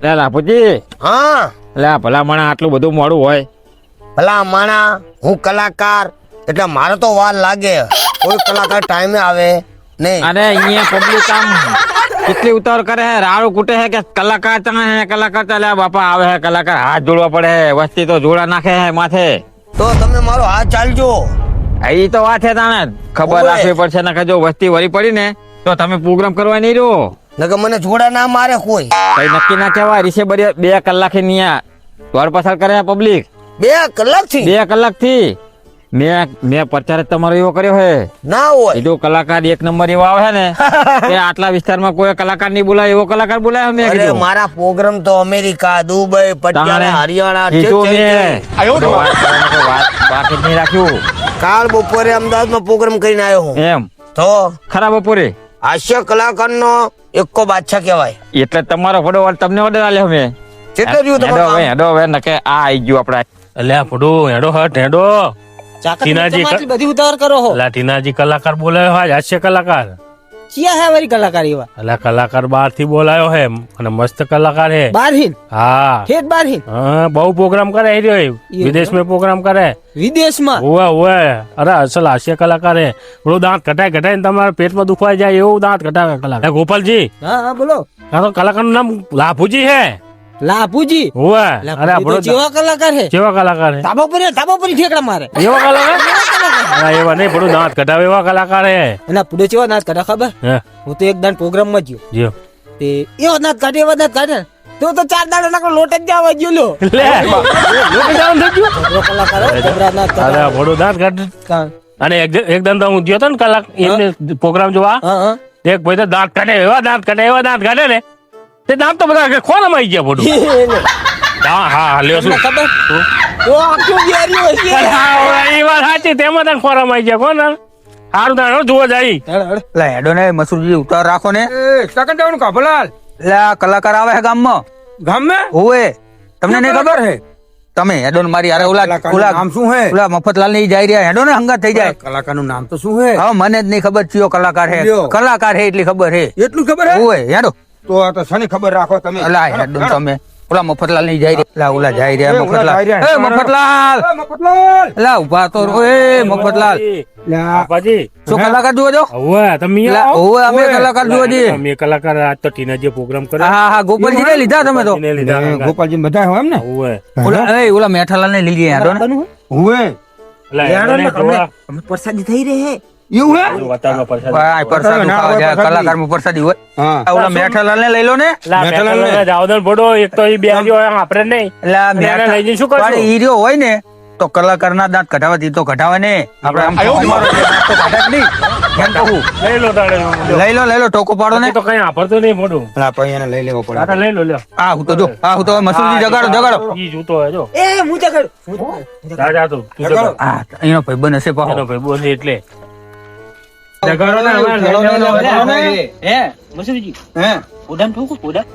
લે લાપુજી, હા લે ભલા માણા આટલું બધું મોડું હોય? ભલા માણા, હું કલાકાર એટલે મારે તો વાર લાગે. કોઈ કલાકાર ટાઈમે આવે નહીં. અરે અહીંયા પબ્લિક આમ કેટલી ઉતાવળ કરે હે, રાડું કૂટે હે કે કલાકાર ચા હે, કલાકાર ચાલ્યા બાપા આવે હે, કલાકાર હાથ જોડવા પડે હે, વસ્તી તો જોડા નાખે હે માથે. તો તમે મારો હાથ ચાલજો. એ તો વાત છે તાણે ખબર ઓવે. રાખવી પડશે ને કે જો વસ્તી વળી પડી ને તો તમે પ્રોગ્રામ કરવા નહીં રહો. નકર મને જોડા ના મારે કોઈ. કઈ નક્કી ના કહેવાય. રીસે 2 કલાકે નિયા દ્વાર પસાર કરે હે પબ્લિક. 2 કલાકથી 2 કલાકથી મેં પ્રચાર જ તમારો એવો કર્યો હે. ના હોય. એ જો કલાકાર 1 નંબર એવો આવે ને કે આટલા વિસ્તારમાં કોઈ કલાકાર નહીં બોલાય એવો કલાકાર બોલાય મેં અરે કીધું. મારા પ્રોગ્રામ તો અમેરિકા, દુબઈ, પટિયાલા, હરિયાણા કીધું છે. મેં. વાત બાકી જ નહીં રાખ્યું કાલ બપોરે અમદાવાદમાં પ્રોગ્રામ કરીને આવ્યો હું. એમ તો ખરા બપોરે હાસ્ય કલાકારનો એકો બાદશાહ કહેવાય. એટલે તમારો વડો તમને ઓર્ડર આલ્યો મેં. કેટલો રહ્યું હેડો તમારું હવે કામ? હેડો હવે નકે આ આઈ ગયું આપડા. અલ્યા ફોટો હેડો હટ હેડો. ટીનાજી બધી ઉતાવળ કરો હો. અલ્યા ટીનાજી કલાકાર બોલાયો હાજ હાસ્ય કલાકાર. ક્યાં હે મારી કલાકાર એવા અલ્યા કલાકાર બહાર થી બોલાયો હે અને મસ્ત કલાકાર હે. બાર હિન હા ઠેઠ બાર હિન હા બહુ પ્રોગ્રામ કરે એ રહ્યો વિદેશ में પ્રોગ્રામ કરે. વિદેશમાં ઓવે ઓવે અરે અસલ હાસ્ય કલાકાર હે. બોલો દાંત ઘટાય ને તમારા પેટમાં દુખવાઈ જાય એવું દાંત ઘટાય કલાકાર. ગોપાલજી હા હા બોલો આ તો કલાકારનું નામ લાભુજી હે. લાભુજી ઓવે અરે લાભુજી તો જેવા કલાકાર હે. કેવા કલાકાર હે? તાબા પર ઠેકડા મારે એવા કલાકાર અરે એવા નહીં પડું દાંત ઘટાવે એવા કલાકાર હે. એના પુડે ચેવા નાચ કાઢે ખબર? હે હું તો એક દાન પ્રોગ્રામ માં ગયો જો તે એવો નાચ કાઢે એવા નાચ કાઢે ને તો 4 દાડા નાખો લોટ જ જવા ગયો લો લે લોકો જાણ થઈ ગયું. એવો કલાકાર હો, જબરા નાચ અરે કાઢે. પડું દાંત કાઢ. કાં? અને એક દન તો હું ગયો તો ને કલાક એમને પ્રોગ્રામ જોવા. હા હા એક ભાઈ તો દાંત કાઢે એવા દાંત કાઢે ને તે દાંત તો બધા ખોરામાં આવી ગયા પડું. હા હા લ્યો શું તમને ખબર તો આખું ગેરી હોય છે. હા, એ વાત સાચી તેમાં તને ખોરામાં આવી ગયા કોણ સારું તાણ જોવા જાય. હેડ, હેડ. લે હેડો ને મસૂરજી ઉતાર રાખો ને. સકન જવાનું કાભલાલ લે આ કલાકાર આવે છે ગામમાં. ગામમાં ઓએ તમને નહીં ખબર હે? તમે હેડો ને મારી હારે ઓલા નામ શું હે? ઓલા મફતલાલ ની જાય રહ્યા હેડો ને હંગાત થઈ જાય. કલાકારનું નામ તો શું હે? હા મને જ નહીં ખબર ચિયો કલાકાર હે. લ્યો. કલાકાર હે એટલી ખબર હે. એટલું ખબર હે? ઓએ હેડો. તો આ તો શની ખબર રાખો તમે. અલા હેડો ને તમે ઓલા મફતલાલ ની જાય રહ્યા. ઓલા જાય રહ્યા ઓલા મફતલાલ. જાય રહ્યા. એ મફતલાલ મફતલાલ લા ઉભા તો રહો. એ મફતલાલ બાપાજી શું કલાકાર જોવો છો? હવે તમે લા, આવો. ઓવે અમે કલાકાર જોવો છીએ. અમે કલાકાર આજ તો ટીનાજીએ પ્રોગ્રામ કર્યો. હા હા ગોપાલજી ને લીધા તમે તો. એને લીધા હંગાત. ગોપાલજી બધા હોય એમ ને ઓવે ઓલા મેઠાલાલ ને લઈ ગયા હેડો ને. હુએ અલા, એને જોવા. પ્રસાદી થઈ રહે હે એવું હે વાતાવરણમાં પરસાદ. ભાઈ પ્રસાદ ખાવા જાય કલાકાર માં પ્રસાદી હોય. હા ઓલા મેઠાલાલ ને લઈ લો ને. લા, મેઠાલાલને જાવદર ભોડો એક તો ઈ બે રહ્યો, આપણે નહીં. એટલે આ અને એને મેઠા- લઈ જઈને શું કરશું? પણ ઈ રહ્યો હોય ને તો કલાકાર ના દાંત કઢાવતી તો કઢાવે ને આપણે આમ અમારો જે દાંત તો કાઢે જ નહીં. એમ કહું. લઈ લો તારે. લઈ લો ટોકો પાડો ને. તો કઈ વાપરતો નહીં મોઢું. એને લઈ લેવો પડે આ તો લઈ લો લ્યો. આ હું તો જો આ હું તો મસૂરજી જગાડો ઈ જૂતો હે જો. એ હું જગાડ જા તું તું જગાડો. આ અહીંનો ભાઈબંધ હશે પાહો. એનો ભાઈ બોલે એટલે જગાડો ને હવે લઈ લેવાનો. હે મસુરીજી હે પોડામ ઠોકો પોડા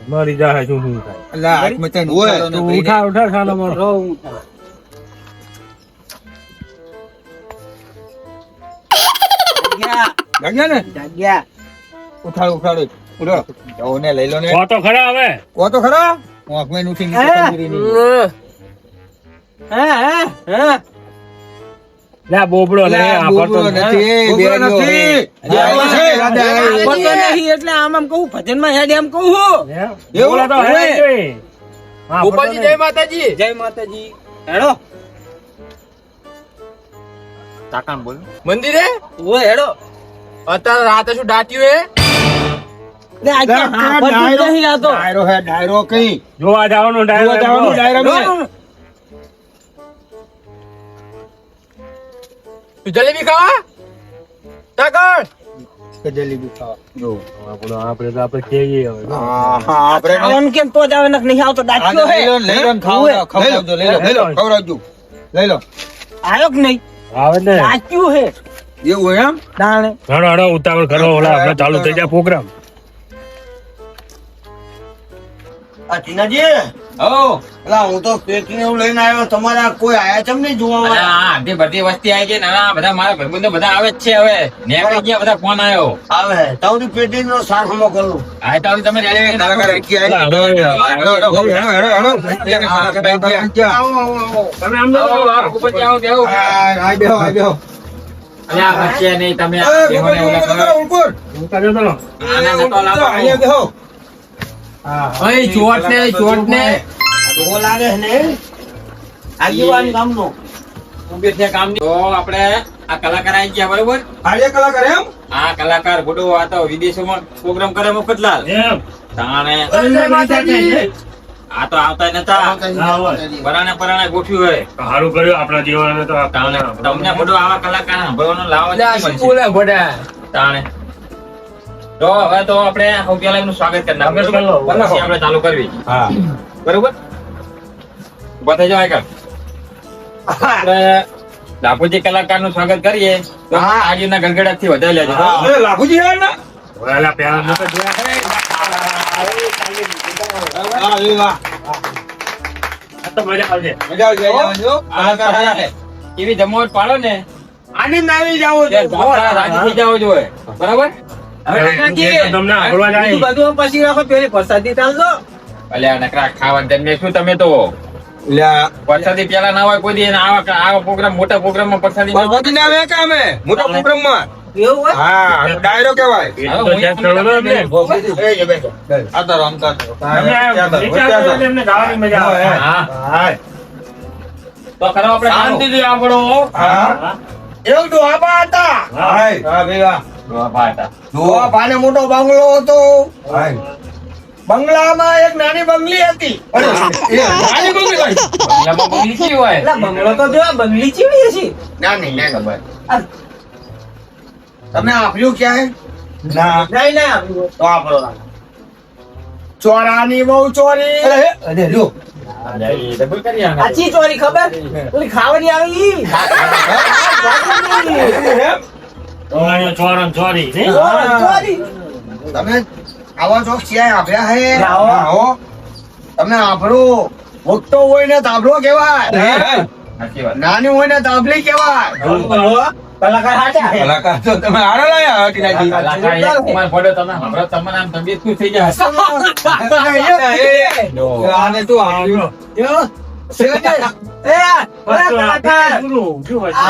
મારી જા શું શું થાય. અલ્લા હાથ મચાઈ તું ઉઠા સાનો મારો. જાગ્યા ને જાગ્યા ઉઠાડો ઉઠો જાઓ ને લઈ લો ને કો તો ખરા હવે. કો તો ખરા આંખ મેં ઉઠી નીચે કંદરી ની હે લે બોબડો લે વાપરતો નથી. બોબડો નથી એટલે આમ કહું ભજન માં હેડ એમ કહું બોબડો તો હે જ નહીં. ગોપાલજી જય માતાજી હેડો કાકા બોલ. મંદિરે ઓ હેડો અત્યારે રાતે શું ડાટ્યું હે લે આ ડાયરો નહીં આતો ડાયરો કઈ જોવા જવાનું ડાયરો. જલેબી ખાવા તાકડ જલેબી ખાવા આપણો આપણે તો આપણે કહીએ હવે. આવવાનું કેમ તો જ આવે ને નહીં આવતો ડાટ્યો હે લઈ લો ને ખવડાવજો લઈ લો ખવડાવજો લઈ લો આયો કે નહીં આવે ને ડાટ્યું હે એવું એમ દાણે હડો હડો ઉતાવળ કરો ઓલા આપણે ચાલુ થઈ જાય પ્રોગ્રામ. આ ટીનાજી ઓ એટલે હું તો પેટી એવું લઈને આવ્યો, તમારા કોઈ આયા ચમ નહીં જોવા અલા, વાળા? આ આધી બધી વસ્તી આવી ગઈ ને આ બધા મારા ભાઈબંધો બધા આવે જ છે હવે નેકળી ગયા બધા ફોન આવ્યો આવે તારી પેટી નો સારખમો કરું. આ તો હવે તમે રેડી કલાકાર એકી આવી. આવો, આવો, આવો. તમે આમ જાઓ. આય બેહો, આય બેહો. અલ્યા બચ્ચે નહીં તમે આ એ, બેહોને ઓલા કરો. ઉલકુર. તમે ચલો. આને નતો લાવો. અહીંયા બેહો. હા. ઓય ચોટ ને ઢોલ આવે છે ને આગેવાન ગામનો. ઉભી છે કામ તો આપણે આ કલાકાર આવી ગયા બરોબર આજે કલાકાર એમ? આ કલાકાર ગુડો આ તો વિદેશોમાં પ્રોગ્રામ કરે મફતલાલ એમ. તાણે માતાજી. આ તો આવતા નતા પરાણે ગોઠવ્યું હોય સારું કર્યું આપણા જીવન તો તાણે તમને બધું આવા કલાકાર સાંભળવાનો લાવો જ નહીં મળશે. તાણે તો હવે તો આપણે સૌથી પહેલા એમનું સ્વાગત કરી નાખીએ. સ્વાગત કરી લો. પછી આપણે ચાલુ કરવી હા. બરોબર ઉભા થઈ જાઓ આગળ આપણે લાભુજી કલાકાર નું સ્વાગત કરીએ તો હા. આજના ગણગડાટ થી વધારી લેજો હા. અરે લાભુજી આવે ને? ઓલા પેલા નતો જોયા. હા, એ વાહ. આ તો મજા આવશે. મજા આવશે, મજા આવશે. કલાકાર આયા છે. એવી જમાવટ પાડો ને આનંદ આવી જાવો કે બાપા રાજી થઈ જાવ જોઈએ બરાબર તમને આગળવા જાય. અલ્યા નકરા ખાવા જન્મે શું તમે તો લ્યા, પ્રસાદી પેલા ના હોય કોઈ દી અને આવા પ્રોગ્રામ મોટા પ્રોગ્રામ માં પ્રસાદી ના હોય. ભગવતીને આવે કે અમે મોટા પ્રોગ્રામમાં? હા, ડાયરો કહેવાય. એ તો ચેક કરો ને એમને. બેસો, બેસો. આ તારો, આમ તારો. તમે આ વિચાર કરો એટલે એમને ગાવાની મજા આવે. હા હા. તો ખરો આપણે શાંતિથી આપણો હા. એવું ડોહાબા હતા. હા. હા, ભેગા. ડોહા હતા. ડોહાબાને મોટો બંગલો હતો. બંગલામાં એક નાની બંગલી હતી. અરે, એ નાની બંગલી કઈ? બંગલામાં બંગલી કેવી હોય નાની, નાની. તમે આપ્યું ક્યાંય? ના. તો આપણો નામ. ચોરાની બહુ ચોરી. અરે, લ્યો. ડબલ કરી આને. તમારી છોરણ છોરી નહીં? તમે આવા ચોક ક્યાંય આપ્યા હે? આવો. તમે આભરો મોટો હોય ને તાબલો કહેવાય. સાચી વાત. નાની હોય ને તાબલી કહેવાય. કલાકાર તો તમે હારા લાયા ટીનાજી. કલાકાર એક કુમાર પડ્યો તમે સાંભળો તમને આમ તબિયત શું થઈ જાય આને તું આવ્યો. શું હોય છે?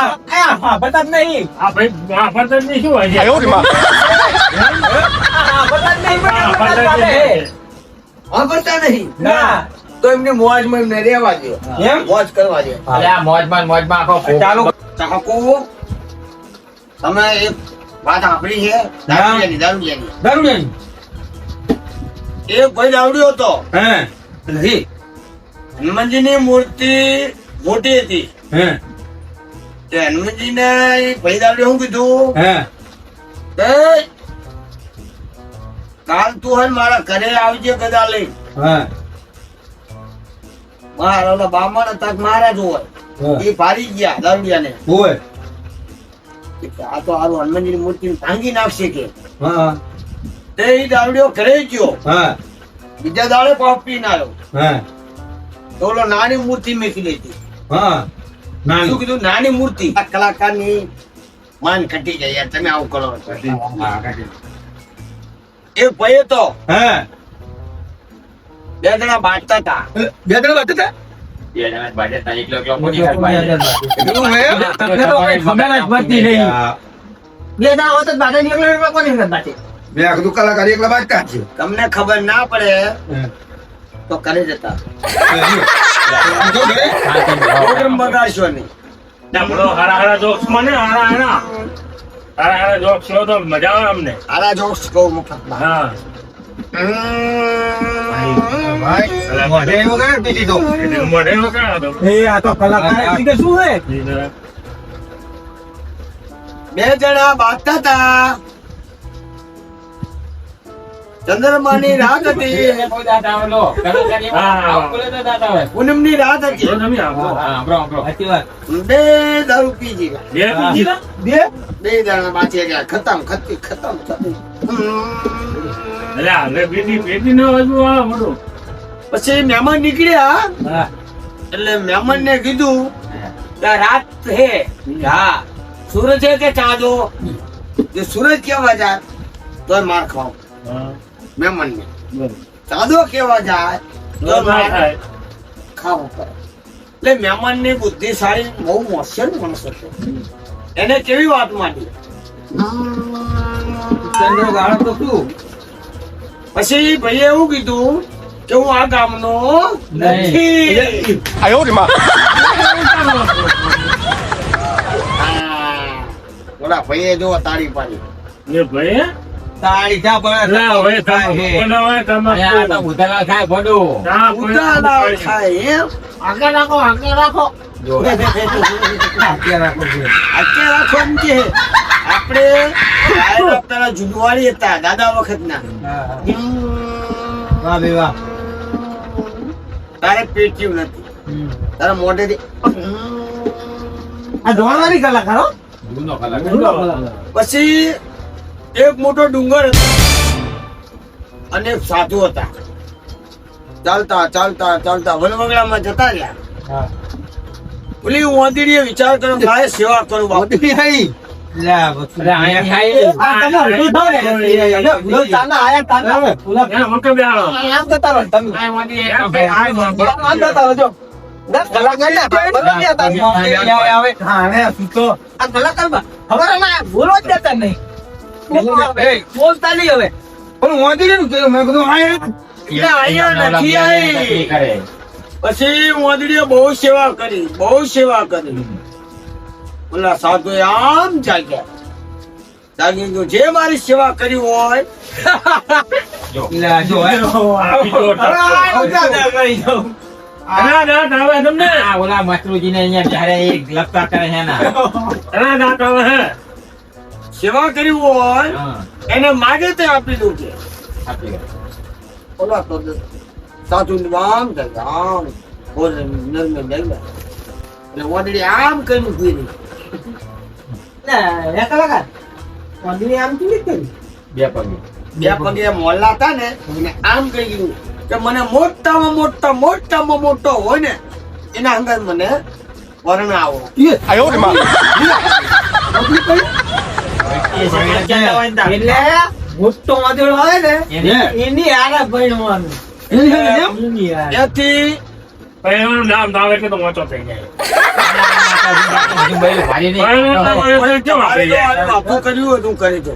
આ ભાઈ આ પતંગની શું હોય છે? વાપરતા નહીં. તો એમને મોજમાં એમને રહેવા દો. મોજ કરવા દો. અલ્યા મોજમાં આખો ચાલો ચાકો. તમે એક વાત સાંભળી છે દારૂડિયાની. એક ભાઈ દારૂડિયો હતો. હનુમાનજીની મૂર્તિ મોટી હતી. તે હનુમાનજીને એ ભાઈ દારૂડિયો શું કીધું? એ, કાલ તું હે ને મારા ઘરે આવજે ગદા લઈ. મારા બામણ હતા મહારાજ હોય એ ભારી ગયા દારૂડિયાને. આ તો હારું હનુમાનજીની મૂર્તિ ભાંગી નાખશે કે. તે ઈ દારૂડિયો ઘરે ગયો. બીજા દાડે પાપ પીને આવ્યો. તો ઓલો નાની મૂર્તિ મેકી લીધી. શું કીધું? નાની મૂર્તિ. આ કલાકારની માન ઘટી જાય યાર, તમે આવું કરો. એ ભાઈ તો બે જણા બાંટતા હતા. બે જણા બાજે તા એકલો એકલો કોની વાત બાજે? કલાકાર એકલા બાંટતા છે. તમને ખબર ના પડે તો કરે જતા પ્રોગ્રામ બગાડશો નહીં. ના, બોલો, હારા jokes મને હારા jokes કહો તો મજા આવે અમને. આરા જોક્સ કહું મફતમાં. હા. મોઢે વગર પીધી તો. મોઢે વગર હતો. બે જણા બાંધતા હતા. ચંદ્રમાની રાત હતી. બહુ દાંત આવે લો. કલાકારી આવું બોલે તો દાંત આવે. પૂનમની રાત હતી. જો તમે આવો. હા, સાંભળો. બે દારૂ પી ગયા. બે બીજી ના? બે જણા બાંચી ગયા. ખતમ. અલ્યા, હવે પેટી ન હજુ આ મોટું. પછી મહેમાન નીકળ્યા હા. એટલે મહેમાન ને કીધું કે રાત હે હા સૂરજ છે કે ચાંદો જે સૂરજ કેવા જાય તો માર ખાવ મહેમાન ને ચાંદો કેવા જાય તો માર ખાવું પડે એટલે મહેમાન ની બુદ્ધિશાળી બહુ હોશિયાર માણસ હતો એને કેવી વાત માંડી ચંદ્ર ગાળો તો શું પછી ભાઈએ એવું કીધું કે હું આ ગામનો નથી. હા. ઓલા ભાઈએ જો તાળી પાડી એ ભાઈ તાળી ચા પડે ના હવે બનાવે અહીંયા તો ભૂતેલા થાય ભોડું. ઉતાવળ થાય એમ આગળ રાખો જો. અત્યારે રાખો છે. અત્યારે રાખો એમ કે આપણે ડાયરેક્ટ પેલા જુદવાળી હતા દાદા વખતના હા, હા. વાહ બે વાહ તારે પેટ્યું નથી તારા મોઢેથી આ ધોળાની કલાકારો જૂનો કલાકાર. પછી એક મોટો ડુંગર હતો અને એક સાધુ હતા ચાલતા ચાલતા ચાલતા વનવગડામાં જતા રહ્યા પેલી ઓંદીડીએ વિચાર કર્યો મારે સેવા કરું બાપુ લે આ વસ્તુ. અરે અહીંયા થાય. આ તમે હળવું થાવ ને ભૂલો તાના આયા તાના ભૂલા આમ જતા રહો તમે આમ જતા રહો જો 10 કલાકાર ને બદલ ગયા તા આવે હા હવે સૂતો આ કલાકાર ખબર હે ના ભૂલો જ જતા નહીં બોલતા નહીં હવે પણ વાંધી ને કે મેં કીધું આ એટલે અહીંયા નથી આવી કરે. પછી ઓંદડીએ બહુ સેવા કરી ઓલા સાધુએ આમ જાગ્યા જાગી ગયો જે મારી સેવા કરી હોય લે આ જો હે. આ ઓલા મસરૂજીને અહીંયા જ્યારે એક લપતા કરે છે ના. સેવા કરી હોય હા, એને માગે તે આપી દઉં છે આપી દે. ઓલા તો સાધુ આમ જાય આમ બોલે નરમે જાય એટલે ઓંદડી આમ કરીને પીરી હે કલાકાર મંદિરે આમ કેવી રીતે કરી બે પગે. બે પગે મોલ્લા હતા ને એને આમ કહી દીધું કે મને મોટામાં મોટો હોય ને એના અંદર મને વર્ણાવો એટલે મોટો વાદળો આવે ને એની હારે ભણવાનું એની હારે. ત્યાંથી નામ ના આવે એટલે તો મોટો થઈ જાય બીજું બધું ભારી નહીં. બાપુ કર્યું હતું કરી દો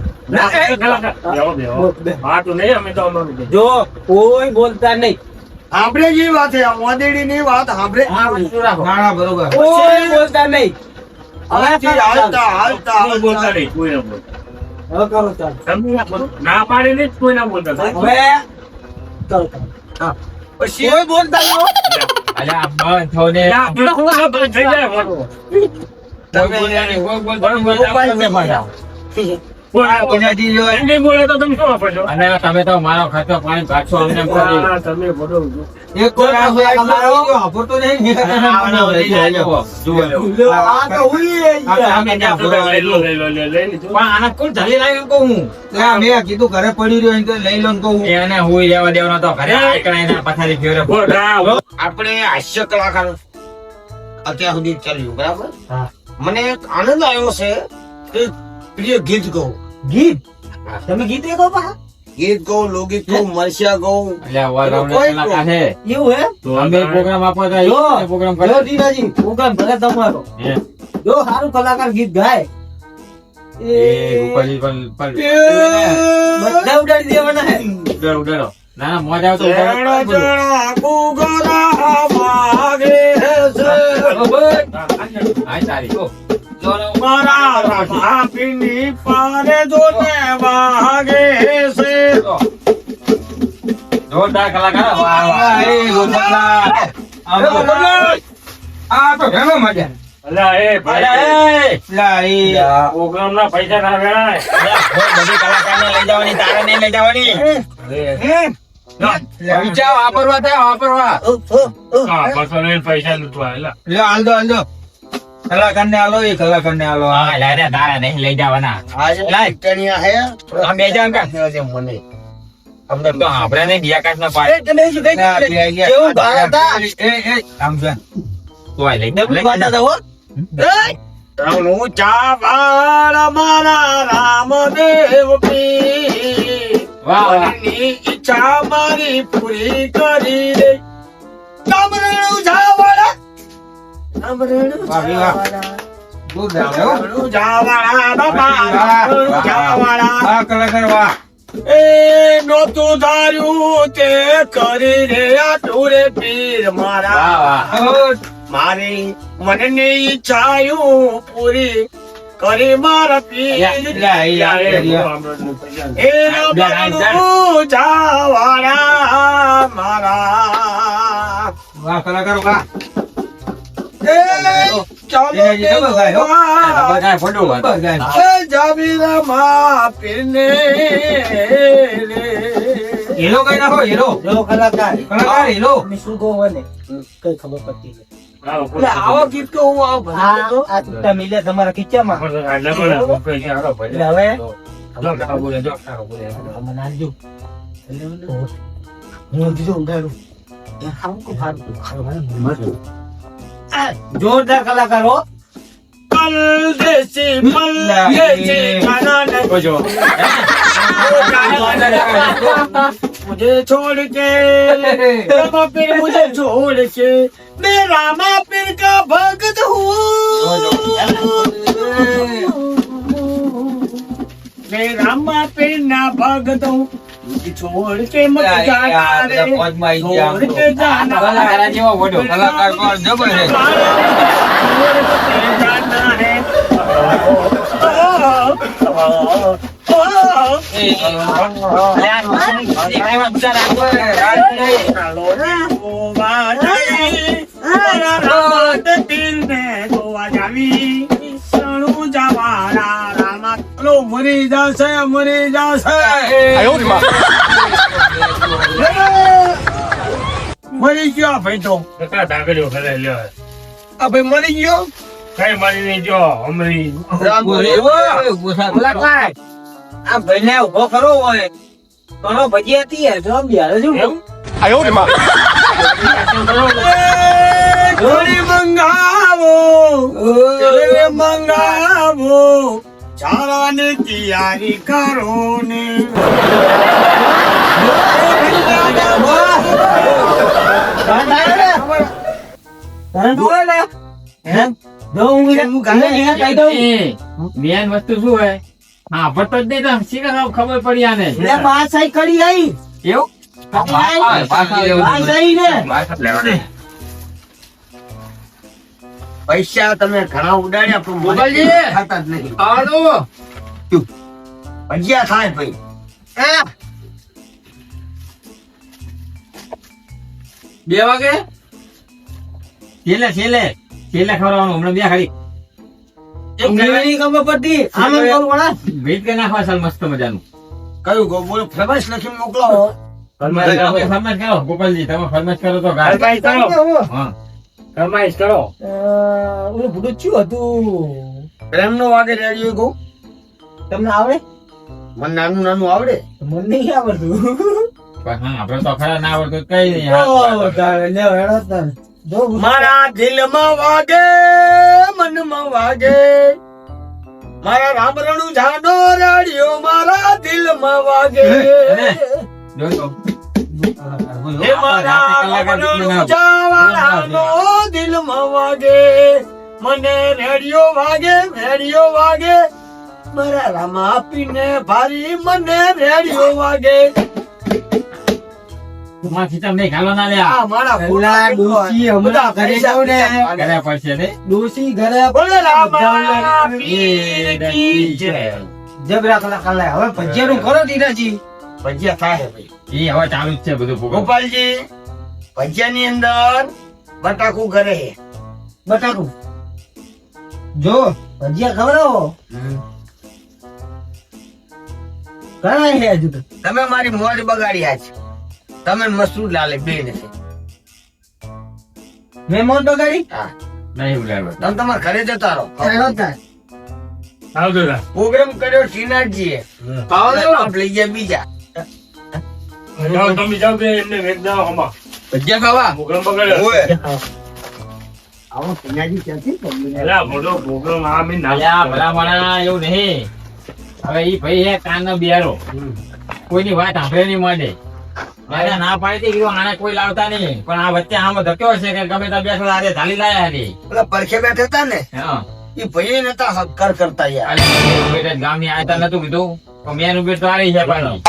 જો કોઈ બોલતા નહીં આપણે જે વાત છે ઓંદેડી ની વાત આપણે નાણા બરોબર કોઈ બોલતા નહીં હાલતા હાલતા કોઈ બોલતા નહીં કોઈ ના બોલતા હવે કરો ચાલો ના પાડી ને કોઈ ના બોલતા હવે કરો ચાલો. પછી કોઈ બોલતા નહીં અલ્યા આ બંધ થો ને. થઈ જાય મોટો. કોઈ બોલ્યા નહીં, કોઈ બોલ્યા નહીં, એનાથી જો એમ નહીં બોલે તો તમે શું આપો અને તમે તો મારો ખર્ચો પાણી કાઢશો અમને એમ કરી. તમે બોલો એક વાર આ હોય અમારો વાપરતો નહીં ને જુઓ લો. આ તો હુઈ સામે ત્યાં ફોટો લઈ લો પણ આના કોણ ઢાલી લાવ્યો કહું હું. મેં કીધું ઘરે પડી રહ્યો તો લઈ લો ને કહું એને હુઈ રહેવા દેવાનો તો ઘરે આકડા એના પથારી ફેરવે. આપણે હાસ્ય કલાકાર અત્યાર સુધી ચાલ્યું બરાબર હા. મને એક આનંદ આવ્યો છે કે પ્રિય ગીત કહું ગીત તમે ગીત એ કહો પા ગીત કહું લોકગીત કહું મરસિયા કહું અલ્યા ઓલરાઉન્ડર કલાકાર છે. એવું હે અમે પ્રોગ્રામ આપવા હતા, જો એ પ્રોગ્રામ જો કરે. ધીરાજી પ્રોગ્રામ ભલે તમારો હે. જો સારું કલાકાર ગીત ગાય એ ઉપરથી પણ બધા ઉડાડી દેવાના હે ઉડાડો, ઉડાડો. ના ના મોજ આવે તો જણા ઉડાડો. જણા કુગરા માગે છે હા, સારી. જો. મારા રાધાપીની પારે જોને વાગે છે જોરદાર કલાકાર. વાહ, વાહ. વાહ, એ ગોપાલા. આમ તો આ તો ઘણો મજા અલ્યા એ ભાઈ અલ્યા, એ. લા એ પ્રોગ્રામ ના પૈસા ના વેણાય અલ્યા, કોઈ બધી કલાકારને લઈ જવાની, તારે નહીં લઈ જવાની. વિચાર વાપરવા થાય, વાપરવા. હા બસો ને પૈસા લૂંટવા એલા લે હાલ દો કલાકારને આલો એ કલાકારને આલો હા, લે રે, તારે નહીં લઈ જવાના. આજે લાય. ટણિયા હે આ બે જણ કા? આજે મને અમને તો આપણે નહીં ડિયાકાશના પાડે. એ તમે શું કઈ જેવું ભાવ હતા આમ છે. તો આ લઈ ડબલું ખાતા હતા હો એ તણું ચાવાળા મારા રામદેવ પીર વાહ, વાહ. મનની ઈચ્છા મારી પૂરી કરી દે રામરેણું જાવાળા રામરેણું વાહ, વાહ. જાવાળા ખૂબ ગાવ, હો. રામરેણું જાવાળા બાપા વાહ, રામરેણું વાહ. જાવાળા વાહ, કલાકાર વાહ. એ નોતું ધાર્યું તે કરી રે આટલું રે પીર મારા વાહ, વાહ. મારી મનની ઈચ્છાયું પૂરી કરી મારા પીર એ રામરેણું જાવાળા મારા વાહ, કલાકાર વાહ. એ ચાલો એ ડબલ ગાય, હો. બધા ફોટો વાળો. બસ, ગાય. એ જાબીરા માં પીરને રે હીરો કઈ નાખો, હીરો. જો કલાકાર કલાકાર હીરો. તમે શું કહો ને કઈ ખબર પડતી નથી. એટલે આવો ગીત તો હું આવો ભજન તો આ તૂટા મિલ્યા તમારા ખીચામાં એટલે હવે મને આલજો. હું હજુ ઊંઘાડું. એ આવું કો ફાડું. આ જોરદાર કલાકાર હો. પલ દેસી ખાના ને मुझे छोड़ के रामा पीर मुझे छोड़ के मैं रामा पीर का भक्त हूँ मैं रामा पीर ना भक्त हूँ मुझे छोड़ के मत जाना रे પદમાં આઈ ગયા આમ छोड़ તો. के जाना કલાકાર જેવો ફોટો. કલાકાર પણ જબર છે. छोड़ के जाना है મરી જશે મરી જશે મરી ગયો આ ભાઈ તો આ ભાઈ મરી ગયો કલાકાર આ ભાઈને ઉભો કરવો હોય ઘણો ભજીયા હતી જો બિહાર શું ઘોડી મંગાવો ઘોડી મંગાવો ચારાની તૈયારી કરો ને મેન વસ્તુ શું હોય? હા, ભટ્ટો જ નહીં તો શી ખબર પડી આને. એવું? પૈસા તમે ઘણા ઉડાડ્યા પણ મને ગોપાલજી! ખાતા જ નહીં આવો. ભજીયા થાય ભાઈ બે વાગે છેલ્લે છેલ્લે છેલ્લે ખવડાવવાનું હમણાં બે ખાલી ખબર પડતી આનંદ કરું વડા ભેટ કે નાખવા ચાલ મસ્ત મજાનું. કયું ગો બોલો ફેમસ લખીને મોકલાવો તમે ફરમાઈશ કરો ગોપાલજી, તમે ફરમાઈશ કરો તો ગાળ. હા. ફરમાઈશ કરો. ઓલું ભૂડું ચિયું હતું પ્રેમ નો વાગે રેડિયો કહું તમને આવડે મને નાનું નાનું આવડે મને નહીં આવડતું પણ હા, આપણે તો ખરા ના આવડતું કઈ નહીં. ઓ, હા. તારે લ્યો, હેડો તાર. જો ભૂડું. મારા દિલમાં વાગે મનમાં વાગે મારા રામરણું જાનો રેડિયો મારા દિલમાં વાગે જોજો. એ મારા રામરણું જાવાળાનો દિલમાં વાગે મને રેડિયો વાગે મારા રામા આપીને ભારી મને રેડિયો વાગે તમારા ખીચામાં નહીં ઘાલો ના લ્યા. આ મારા પેલા ડોશી હમણાં ઘરે જાવ ને કર્યા પડશે ને. ડોશી ઘરે બોલે રામા પીર કી જય જબરા કલાકાર લાય. હવે ભજીયાનું કરો ટીનાજી ભજીયા થાય ભાઈ ઈ હવે ચાલુ જ છે બધું ભોગવવાનું. ગોપાલજી ભજીયાની અંદર બટાકું ઘરે છે. બટાકું જો ભજીયા ખવડાવો ઘણા છે હજુ તો તમે મારી મોજ બગાડ્યા છે તમે ને મસરૂર લાલે બે ને મહેમાન તો ગાડી હા નહીં ઉલાડવા. તમે તમારા ઘરે જતા રહો હેડો તાર. આવજો તા. પ્રોગ્રામ કર્યો શ્રીનાથજીએ પાવો આપ લઈ ગયા બીજા જાઓ તમે જાઓ બે એમને વેચ જાઓ હમા ભજીયા ખાવા પ્રોગ્રામ બગડ્યો ઓય આવો પિયાજી ક્યાંથી પકડી ને? અલા મોટો પ્રોગ્રામ આ મી ના અલ્યા ભલા માણા એવું નહીં. હવે ઈ ભાઈ હે કાનનો બિયારો. કોઈની વાત સાંભળે નહીં માંડે. મારે ના પાડી હતી કીધું આને કોઈ લાવતા નહીં. પણ આ વચ્ચે આમાં ધક્યો છે કે ગમે ત્યાં બેઠો આજે ધાલી લાયા હતી. પેલા પરખે બેઠા હતા ને હા. એ ભાઈ નતા હક્કર કરતા યાર. અલ્યા બેટા ગામની આયતા નતું કીધું. તો મેન ઉભી તો આરી છે પાછી.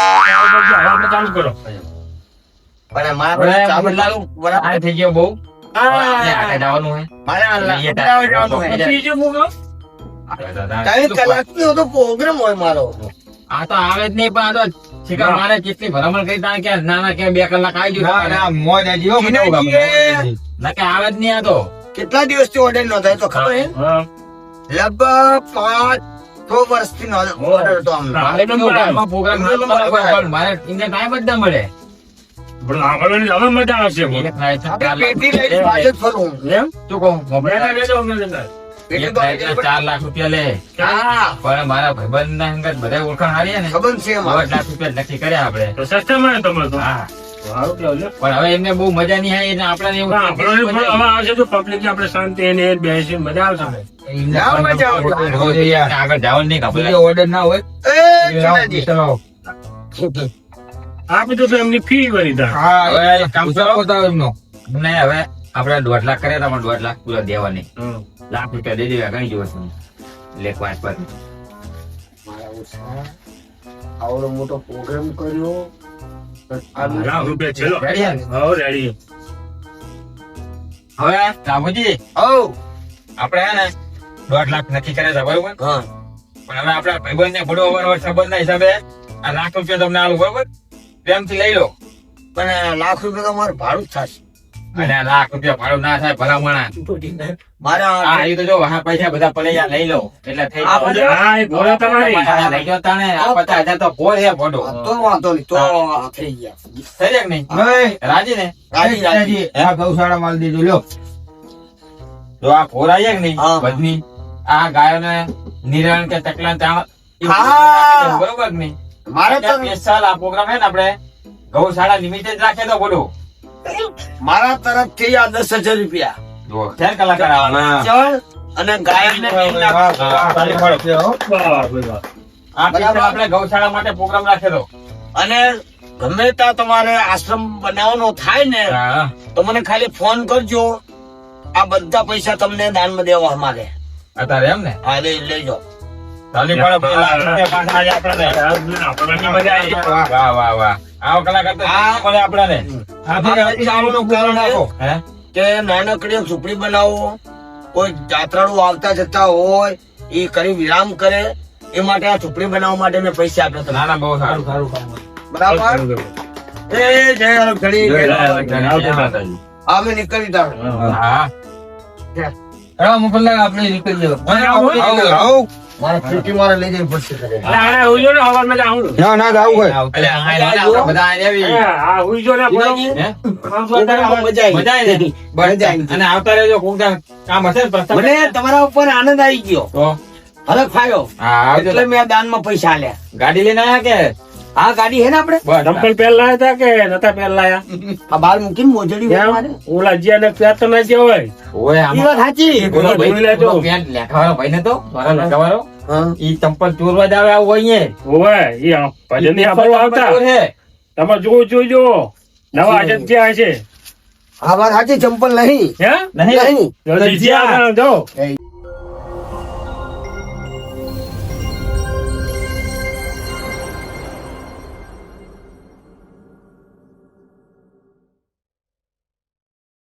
આપણે ચાલુ કરો પણ મારે હવે ચાલુ બદલાવું. બરાબર. આ થઈ ગયો બહુ. આ આટે જવાનું હે. મારે આ અહીંયા લખડાવા જવાનું હે. બીજો પ્રોગ્રામ 3 કલાકનો તો પ્રોગ્રામ હોય મારો. આ તો આવે જ નહીં પણ આ તો શિકાર મારે કેટલી ભલામણ કરી તા કે ના ના કે 2 કલાક આવી ના ગયું ના મોજ આજી હો મને એવું ગમે. ના કે આવે જ નહીં આ તો કેટલા દિવસથી ઓર્ડર નહોતા એ તો ખબર હે? હા લગભગ 5-6 વર્ષથી ઓર્ડર હતો અમને. મારે કેવું ગામમાં પ્રોગ્રામ ના બનાવવો હોય, પણ મારે એને ટાઈમ જ ના મળે. પણ આગળની હવે મજા આવશે એક night ના 4 આપણે લાખ પેટી લઈને પાછળ ફરવું. એમ શું કહું? બેટા બેટા અમને જતા પેટી એક તો night ના 4 લાખ રૂપિયા લે. હા, પણ મારા ભાઈબંધ ના અંગત બધા ઓળખાણ હારી હે ને ખબર છે એમાં. 9 લાખ રૂપિયા નક્કી કર્યા આપણે. તો સસ્તા મળે તમારે તો હા સારું કેવું છે પણ હવે એમને બહુ મજા નહીં આવી એટલે આપણે એવું ના, આપણને પણ હવે આવશે તો પબ્લિક આપણે શાંતિ એને બેસી મજા આવશે ને ના મજા આવે. રોજ યાર આગળ જવાનું નહીં બીજો કાપડે. ઓર્ડર ના હોય એ ચલાજી. ચલાવો. આપી તો એમની ફી ભરી તા હા હવે એક કામ કરો. બતાવો એમનો ને હવે આપણે 1.5 લાખ કર્યા હતા પણ 1.5 લાખ પૂરા દેવાની. લાખ રૂપિયા દઈ દેવા ઘણી દિવસ લેખ વાંચ પર. મારા ઓછા આવડો મોટો પ્રોગ્રામ કર્યો. લાખ રૂપિયા છેલ્લો Ready હે ને? હો રેડી હવે રામુજી હઉ. આપણે હે ને 1.5 લાખ નક્કી કર્યા હતા બરોબર. હા. પણ હવે આપણા ભાઈબંધ ને ભડો અવારનવાર સંબંધના હિસાબે આ લાખ રૂપિયા તમને આલું બરોબર. પ્રેમથી લઈ લો. પણ લાખ રૂપિયા તો મારું ભાડું જ થશે. અને આ લાખ રૂપિયા ભાડું ના થાય ભલામણા. મારા આ એ તો જો આ પૈસા બધા પલૈયા લઈ લો એટલે થઈ આ જાય. બધા- હા એ ઘોડા તમારી આ લઈ જાઓ તાણે આ 50,000 તો ભોળ છે ભોડો. તો વાંધો નહીં, તો થઈ ગયા. થઈ જાય કે નહીં? હવે રાજી ને? રાજી, રાજી. આ ગૌશાળા માલ દીધું લ્યો જો આ ભોર આયા કે નહીં હા. બધની આ ગાયોને નિરણ કે ચકલા ત્યાં હા. બરોબર કે નહીં? મારે તો 5 આ પ્રોગ્રામ હે ને આપણે ગૌશાળા નિમિત્તે જ રાખે તો બોલો. મારા તરફથી આ 10,000 રૂપિયા જો 4 કલાકાર આવવાના. ચણ અને ગાયને તાલી પાડો. વાહ, વાહ. આ પૈસા આપણે ગૌશાળા માટે પ્રોગ્રામ રાખે તો અને ગમે ત્યાં તમારે આશ્રમ બનાવવાનો થાય ને હા. તો મને ખાલી ફોન કરજો. આ બધા પૈસા તમને દાનમાં દેવા અમારે. અત્યારે એમ ને હા, લઈ જાઓ. તાલી પાડો. 2 લાખ રૂપિયા પાછા આજે આપણને. આપણને મજા આવી વાહ વાહ વાહ આવો કલાકાર તો મળે આપણને. આવવાનું કારણ એ હે કે નાનકડી એક ઝૂંપડી બનાવો, કોઈ જાત્રાળુ આવતા જતા હોય એ કરી વિરામ કરે, એ માટે આ ઝૂંપડી બનાવવા માટે મેં પૈસા આપ્યા હતા. ના ના બહુ સારું. બરાબર. એ જય ઘડી જય માતાજી. અમે નીકળી જાવ. હા હવે મોકલના આપણે નીકળી જાવ મારા ખેતી મારે લઈ જવી પડશે ઘરે. અરે હુઈજો ને હવામાં જ આવું ના ના ગાવું હોય એટલે આ લાલા બધા અહીંયા આવી. હા હુઈજો ને હે? પ્રોગ્રામમાં મજા આવી. મજા આવી ને? મજા આવી. અને આવતા રહેજો કોક દાડો કામ હશે ને પ્રસંગ? મને તમારા ઉપર આનંદ આવી ગયો, તો હરખ ફાયો, હા આવજો. એટલે મેં આ દાનમાં પૈસા આલ્યા. ગાડી લઈને આયા કે આ ગાડી હે ને આપણે બસ ચંપલ પહેલા હતા કે નતા પહેલા આયા આ બહાર મૂકીને મોજડી હોય મારે. ઓલા જ્યાં ને ત્યાં તો ના જે હોય ઓય ઈ આમાં વાત સાચી. ઓલો ભાઈ જોઈ લેજો. ઓલો પેન્ટ લેખાવાળો ભાઈ ને તો મારા લેખાવાળો હા. ઈ ચંપલ ચોરવા જ આવે આવું અહીંયા હોય એ ભજન ની આપણું આવતા ચોર હે. તમે જોજો નવા આદત જે છે આ વાત સાચી, ચંપલ નહીં હે નહીં નહીં. જલ્દી જ્યાં જો એ